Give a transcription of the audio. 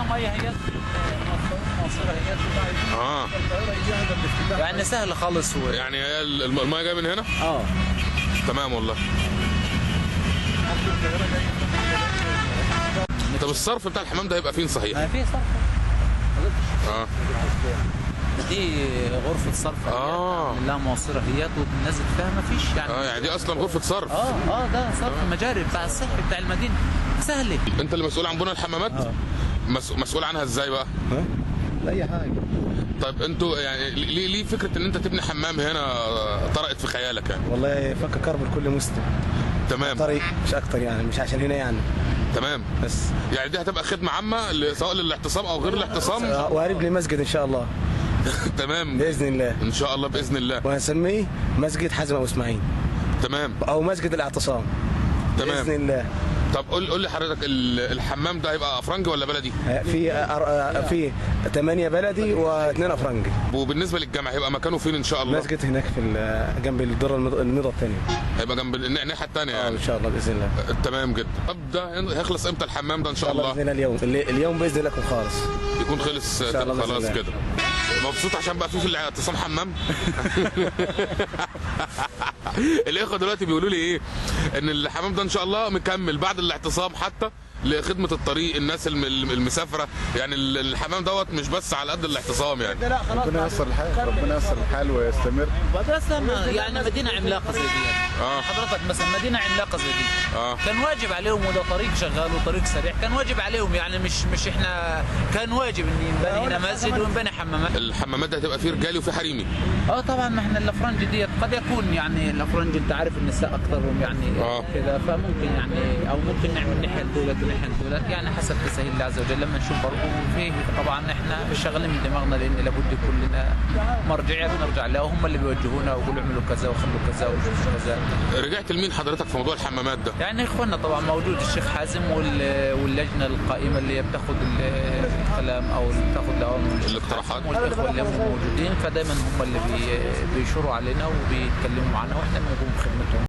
ميه هي مصيرها هي يعني سهل خالص. يعني هي الميه جايه من هنا؟ تمام والله. طب الصرف بتاع الحمام ده هيبقى فين صحيح؟ ما في صرف. دي غرفة صرف لها موصرة هيات وبننزل فيها ما فيش يعني. يعني دي اصلا غرفة صرف. ده صرف مجاري بتاع الصحي بتاع المدينة سهلة. انت اللي مسؤول عن بناء الحمامات؟ مسؤول عنها ازاي بقى؟ لا اي حاجة. طيب انتوا يعني ليه فكرة ان انت تبني حمام هنا طرقت في خيالك يعني؟ والله فك كرب لكل مسلم. تمام. طريق مش اكتر يعني، مش عشان هنا يعني. تمام. بس يعني دي هتبقى خدمة عامة سواء للاعتصام او غير الاعتصام؟ وقريب لي مسجد ان شاء الله. تمام باذن الله. ان شاء الله باذن الله. وهنسميه مسجد حازم ابو اسماعيل. تمام. او مسجد الاعتصام. تمام باذن الله. طب قول لي حضرتك الحمام ده هيبقى افرنجي ولا بلدي؟ في 8 بلدي و2 افرنجي. وبالنسبه للجامع هيبقى مكانه فين ان شاء الله؟ مسجد هناك في جنب الدره الميضه الثانيه. هيبقى جنب الناحيه الثانيه يعني. ان شاء الله باذن الله. تمام جدا. طب ده هيخلص امتى الحمام ده ان شاء الله؟ باذن الله اليوم باذن الله يكون خالص. يكون خلص خلاص كده. مبسوط عشان بقى في الاعتصام حمام؟ الاخوه دلوقتي بيقولوا لي ايه؟ ان الحمام ده ان شاء الله مكمل بعد الاعتصام حتى لخدمه الطريق الناس المسافره، يعني الحمام دوت مش بس على قد الاعتصام يعني. ربنا ييسر الحال، ربنا ييسر الحال ويستمر. بس يعني مدينه عملاقه زي دي حضرتك مثلا مدينه عملاقه زي دي كان واجب عليهم، وده طريق شغال وطريق سريع، كان واجب عليهم يعني مش احنا، كان واجب ان ينبني هنا مسجد وينبني حمامات. الحمامات دي هتبقى فيه رجالي وفيه حريمي؟ طبعا ما احنا الافرنج ديت قد يكون يعني الافرنج انت عارف النساء اكثرهم يعني كذا، فممكن يعني او ممكن نعمل ناحيه دولت وناحيه دولت يعني حسب تسهيل الله عز وجل. لما نشوف برضه فيه طبعا احنا مش شغالين من دماغنا، لان لابد يكون لنا مرجعيه بنرجع لها، وهم اللي بيوجهونا ويقولوا اعملوا كذا وخلوا كذا وشوفوا كذا. رجعت لمين حضرتك في موضوع الحمامات ده؟ يعني اخواننا طبعا موجود الشيخ حازم واللجنه القائمه اللي هي بتاخذ الكلام او بتاخذ الاقتراحات، والاخوه اللي هم موجودين، فدايما هم اللي بيشوروا علينا وبيتكلموا معنا واحنا بنقوم بخدمتهم.